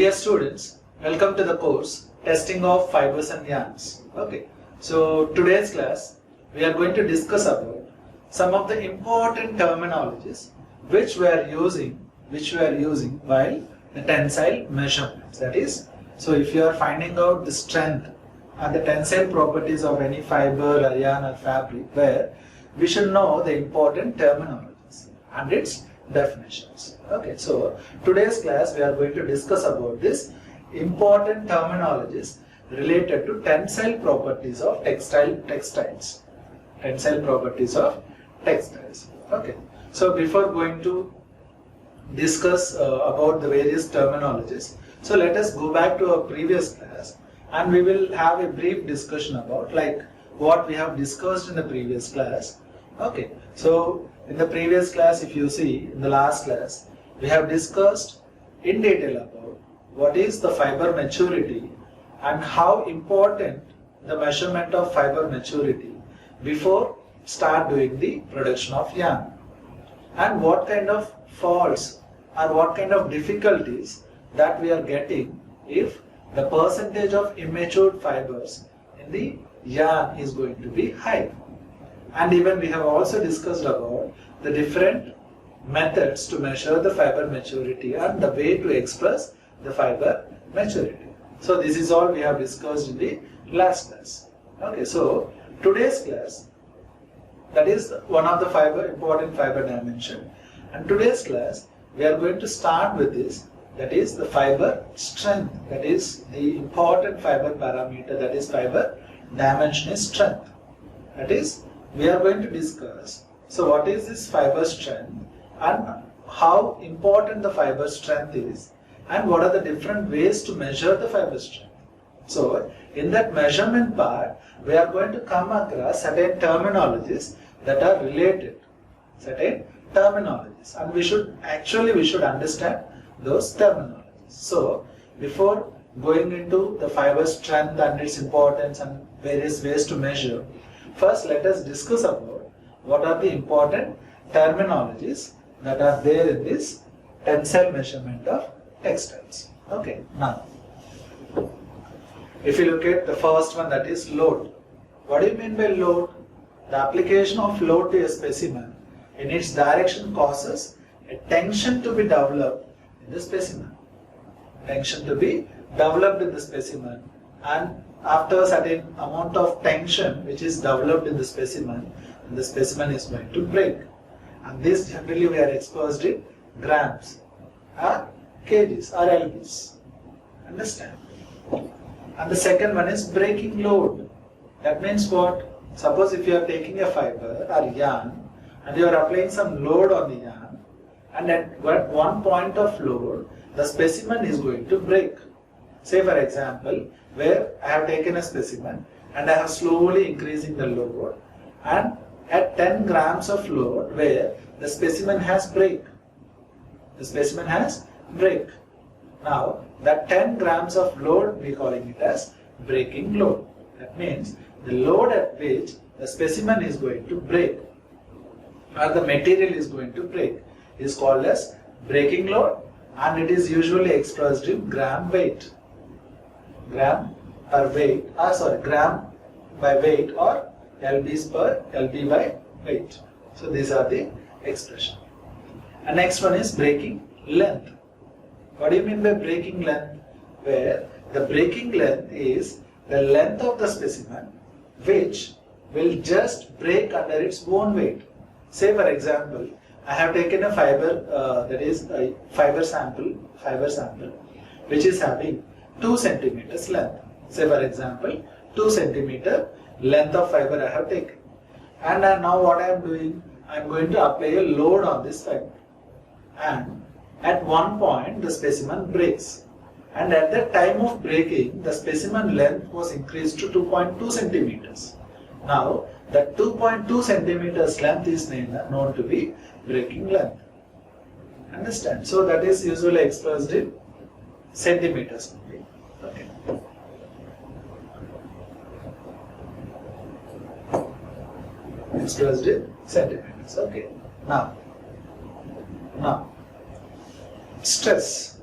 Dear students, welcome to the course Testing of Fibers and Yarns. Okay, so today's class we are going to discuss about some of the important terminologies which we are using while the tensile measurements. That is, so if you are finding out the strength and the tensile properties of any fiber, or yarn or fabric, where we should know the important terminologies and its definitions. Okay, so today's class we are going to discuss about this important terminologies related to tensile properties of textiles. Tensile properties of textiles. Okay, so before going to discuss about the various terminologies, so let us go back to our previous class and we will have a brief discussion about like what we have discussed in the previous class. Okay, so in the previous class, if you see in the last class, we have discussed in detail about what is the fiber maturity and how important the measurement of fiber maturity before start doing the production of yarn, and what kind of faults or what kind of difficulties that we are getting if the percentage of immature fibers in the yarn is going to be high. And even we have also discussed about the different methods to measure the fiber maturity and the way to express the fiber maturity. So this is all we have discussed in the last class. Okay, so today's class, that is one of the important fiber dimension, and today's class we are going to start with this, that is the fiber strength, that is the important fiber parameter, that is fiber dimension is strength. That is, we are going to discuss, so what is this fiber strength and how important the fiber strength is and what are the different ways to measure the fiber strength. So in that measurement part, we are going to come across certain terminologies that are related, certain terminologies, and we should understand those terminologies. So before going into the fiber strength and its importance and various ways to measure, first let us discuss about what are the important terminologies that are there in this tensile measurement of textiles. Okay, now if you look at the first one, that is load. What do you mean by load? The application of load to a specimen in its direction causes a tension to be developed in the specimen. Tension to be developed in the specimen, and after a certain amount of tension which is developed in the specimen is going to break. And this generally we are expressed in grams or kgs or lbs. Understand? And the second one is breaking load. That means what? Suppose if you are taking a fiber or yarn and you are applying some load on the yarn, and at one point of load the specimen is going to break. Say for example, where I have taken a specimen and I have slowly increasing the load, and at 10 grams of load where the specimen has break. The specimen has break. Now that 10 grams of load we calling it as breaking load. That means the load at which the specimen is going to break or the material is going to break is called as breaking load, and it is usually expressed in gram weight. Gram by weight or lb by weight. So these are the expression. And next one is breaking length. What do you mean by breaking length? Where the breaking length is the length of the specimen which will just break under its own weight. Say for example, I have taken a fiber, that is a fiber sample which is having 2 centimeters length. Say for example, 2 centimeter length of fiber I have taken, and now what I am doing, I am going to apply a load on this fiber, and at one point the specimen breaks, and at the time of breaking the specimen length was increased to 2.2 centimeters. Now that 2.2 centimeters length is known to be breaking length. Understand? So that is usually expressed in centimeters only. Okay. Expressed in centimeters. Okay. Now, stress.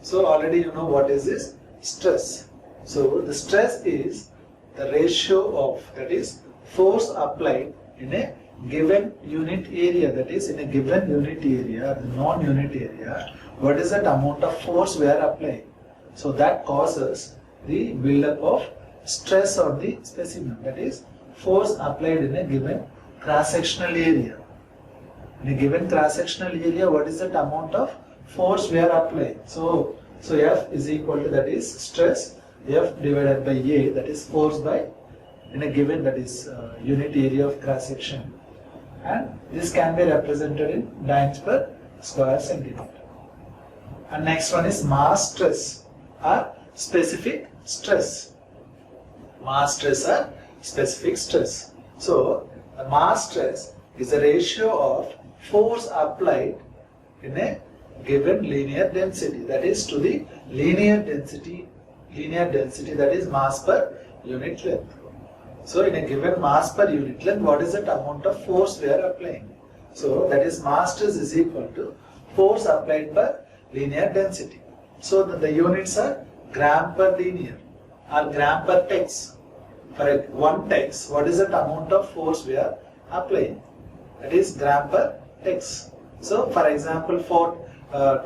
So already you know what is this stress. So the stress is the ratio of, that is, force applied in a given unit area, that is in a given unit area, the non-unit area, what is that amount of force we are applying. So that causes the buildup of stress on the specimen, that is force applied in a given cross-sectional area. In a given cross-sectional area, what is that amount of force we are applying. So F is equal to, that is stress, F divided by A, that is force by, in a given, that is unit area of cross-section. And this can be represented in dynes per square centimeter. And next one is mass stress or specific stress. Mass stress or specific stress. So the mass stress is the ratio of force applied in a given linear density, that is to the linear density that is mass per unit length. So in a given mass per unit length, what is that amount of force we are applying? So that is mass stress is equal to force applied per linear density. So the units are gram per linear or gram per tex. For one tex, what is that amount of force we are applying? That is gram per tex. So for example, for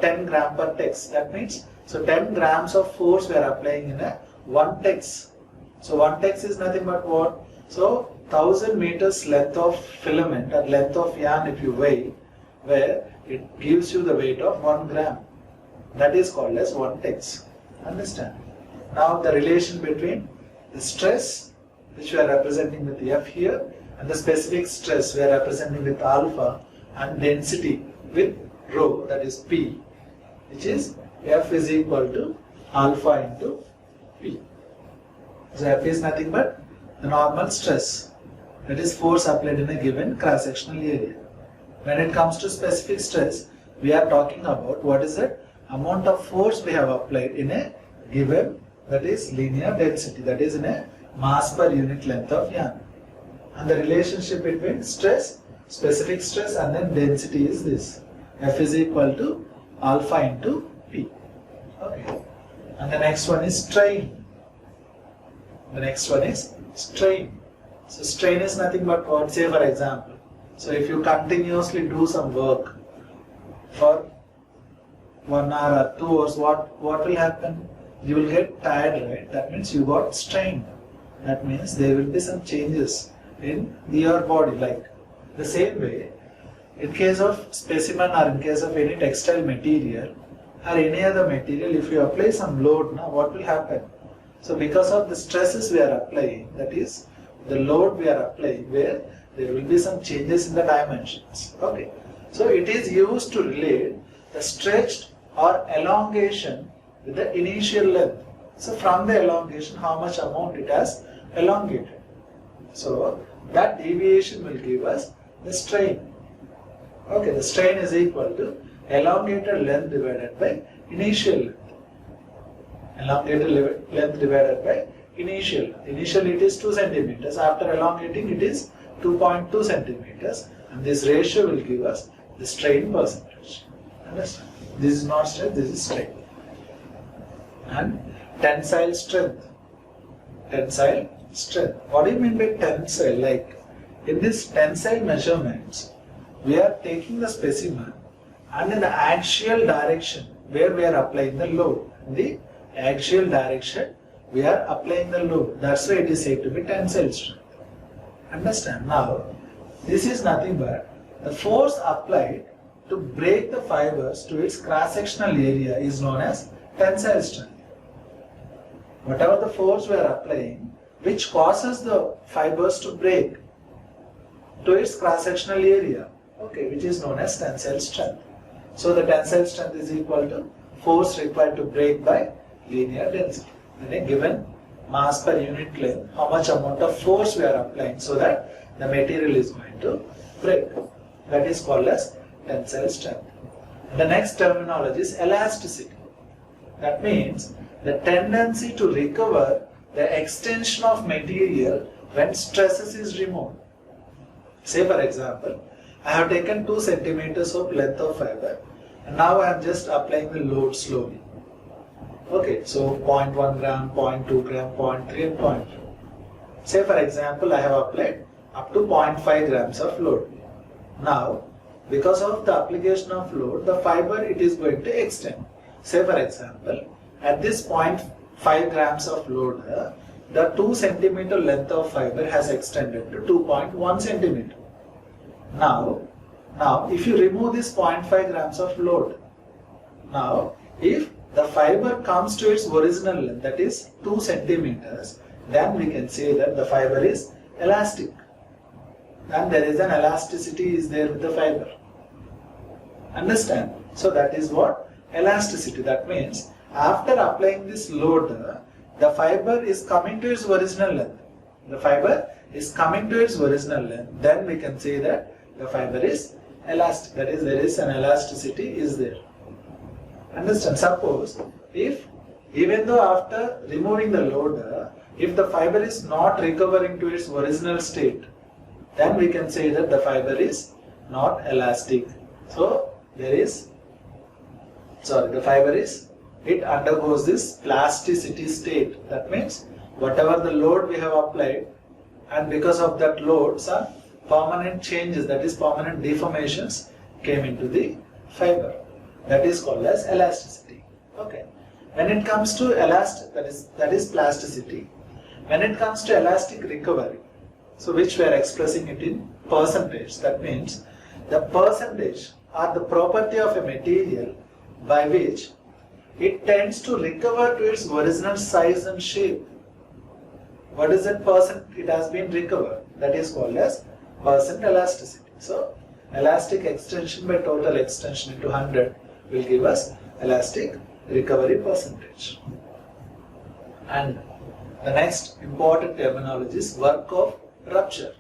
10 gram per tex, that means, so 10 grams of force we are applying in a one tex. So one tex is nothing but what? So 1000 meters length of filament or length of yarn if you weigh, where it gives you the weight of 1 gram. That is called as one tex. Understand? Now the relation between the stress, which we are representing with F here, and the specific stress we are representing with alpha, and density with rho, that is P, which is F is equal to alpha into P. So F is nothing but the normal stress, that is force applied in a given cross-sectional area. When it comes to specific stress, we are talking about what is that amount of force we have applied in a given, that is linear density, that is in a mass per unit length of yarn. And the relationship between stress, specific stress, and then density is this. F is equal to alpha into P. Okay. And the next one is strain. The next one is strain. So strain is nothing but what? Say for example, so if you continuously do some work for 1 hour or 2 hours, what will happen? You will get tired, right? That means you got strained. That means there will be some changes in your body. Like the same way, in case of specimen or in case of any textile material or any other material, if you apply some load, now what will happen? So because of the stresses we are applying, that is the load we are applying, where there will be some changes in the dimensions. Okay. So it is used to relate the stretched or elongation with the initial length. So from the elongation, how much amount it has elongated. So that deviation will give us the strain. Okay, the strain is equal to elongated length divided by initial length. Elongated length divided by initial. Initially it is 2 centimeters. After elongating it is 2.2 centimeters. And this ratio will give us the strain percentage. Understand? This is not stress, this is strain. And tensile strength. Tensile strength. What do you mean by tensile? Like in this tensile measurements, we are taking the specimen and in the axial direction where we are applying the load. In the axial direction we are applying the load. That's why it is said to be tensile strength. Understand? Now, this is nothing but the force applied to break the fibers to its cross-sectional area is known as tensile strength. Whatever the force we are applying, which causes the fibers to break to its cross-sectional area, okay, which is known as tensile strength. So the tensile strength is equal to force required to break by linear density. In a given mass per unit length, how much amount of force we are applying so that the material is going to break. That is called as tensile strength. The next terminology is elasticity. That means the tendency to recover the extension of material when stresses is removed. Say for example, I have taken 2 centimeters of length of fiber and now I am just applying the load slowly. Okay, so 0.1 gram, 0.2 gram, 0.3 and 0.4. Say for example, I have applied up to 0.5 grams of load. Now, because of the application of load, the fiber it is going to extend. Say for example, at this 0.5 grams of load, the 2 centimeter length of fiber has extended to 2.1 centimeter. Now, if you remove this 0.5 grams of load, now if the fiber comes to its original length, that is 2 centimeters, then we can say that the fiber is elastic. And there is an elasticity is there with the fiber. Understand? So that is what elasticity. That means after applying this load, the fiber is coming to its original length. The fiber is coming to its original length. Then we can say that the fiber is elastic. That is, there is an elasticity is there. Understand? Suppose if even though after removing the load, if the fiber is not recovering to its original state, then we can say that the fiber is not elastic. So the fiber is, it undergoes this plasticity state. That means whatever the load we have applied, and because of that load some permanent changes, that is permanent deformations came into the fiber. That is called as elasticity. Okay. When it comes to that is plasticity. When it comes to elastic recovery, so which we are expressing it in percentage. That means the percentage or the property of a material by which it tends to recover to its original size and shape. What is that percent it has been recovered? That is called as percent elasticity. So elastic extension by total extension into 100 will give us elastic recovery percentage. And the next important terminology is work of rupture.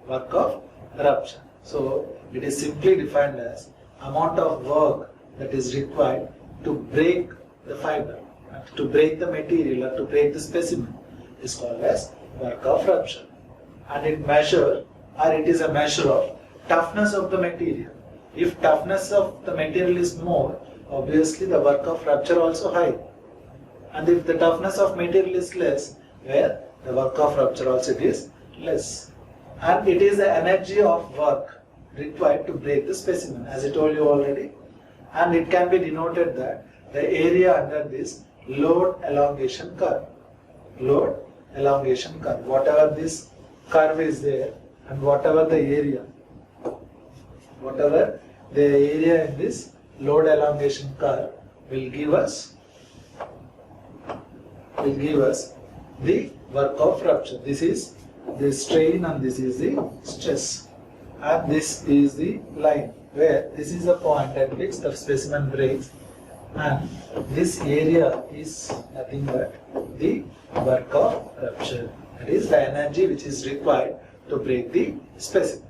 Work of rupture. So it is simply defined as amount of work that is required to break the fiber, to break the material or to break the specimen is called as work of rupture. And it is a measure of toughness of the material. If toughness of the material is more, obviously the work of rupture also high. And if the toughness of material is less, where the work of rupture also it is less. And it is the energy of work required to break the specimen, as I told you already. And it can be denoted that the area under this load elongation curve. Load elongation curve. Whatever this curve is there and whatever the area in this load elongation curve will give us the work of rupture. This is the strain and this is the stress, and this is the line where this is the point at which the specimen breaks, and this area is nothing but the work of rupture. That is the energy which is required to break the specimen.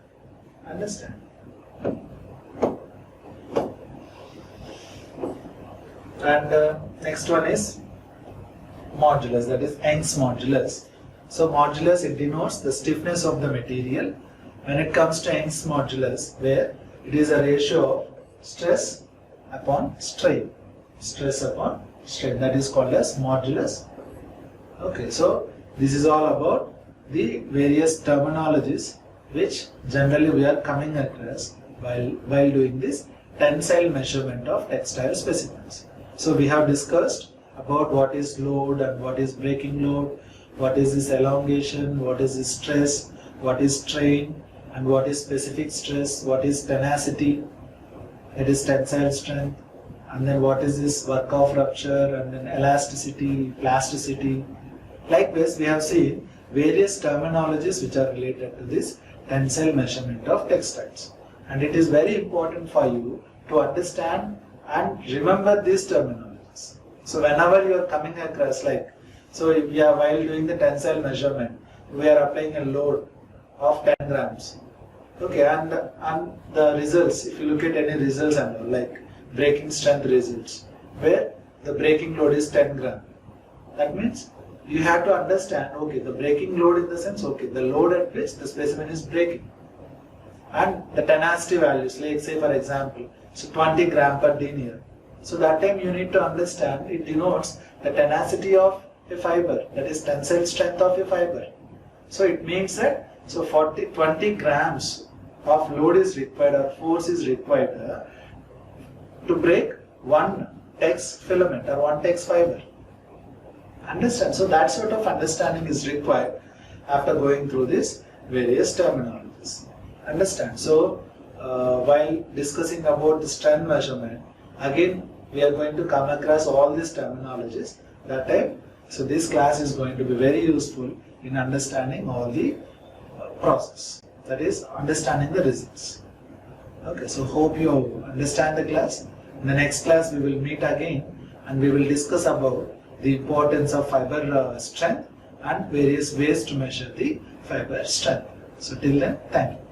Understand? And next one is modulus, that is Young's modulus. So modulus, it denotes the stiffness of the material. When it comes to Young's modulus, where it is a ratio of stress upon strain. Stress upon strain, that is called as modulus. Okay, so this is all about the various terminologies which generally we are coming across while doing this tensile measurement of textile specimens. So we have discussed about what is load and what is breaking load, what is this elongation, what is this stress, what is strain, and what is specific stress, what is tenacity, that is tensile strength, and then what is this work of rupture, and then elasticity, plasticity. Likewise, we have seen various terminologies which are related to this tensile measurement of textiles. And it is very important for you to understand and remember these terminologies. So whenever you are coming across, while doing the tensile measurement, we are applying a load of 10 grams. Okay, and the results, if you look at any results and all, like breaking strength results, where the breaking load is 10 gram. That means you have to understand, okay, the breaking load in the sense, okay, the load at which the specimen is breaking. And the tenacity values, like say for example, so 20 gram per denier. So that time you need to understand it denotes the tenacity of a fiber, that is tensile strength of a fiber. So it means that 20 grams of load is required or force is required to break one text filament or one text fiber. Understand? So that sort of understanding is required after going through these various terminologies. Understand? So while discussing about the strength measurement, again we are going to come across all these terminologies that time. So this class is going to be very useful in understanding all the process, that is understanding the results. Okay, so hope you understand the class. In the next class we will meet again and we will discuss about the importance of fiber strength and various ways to measure the fiber strength. So till then, thank you.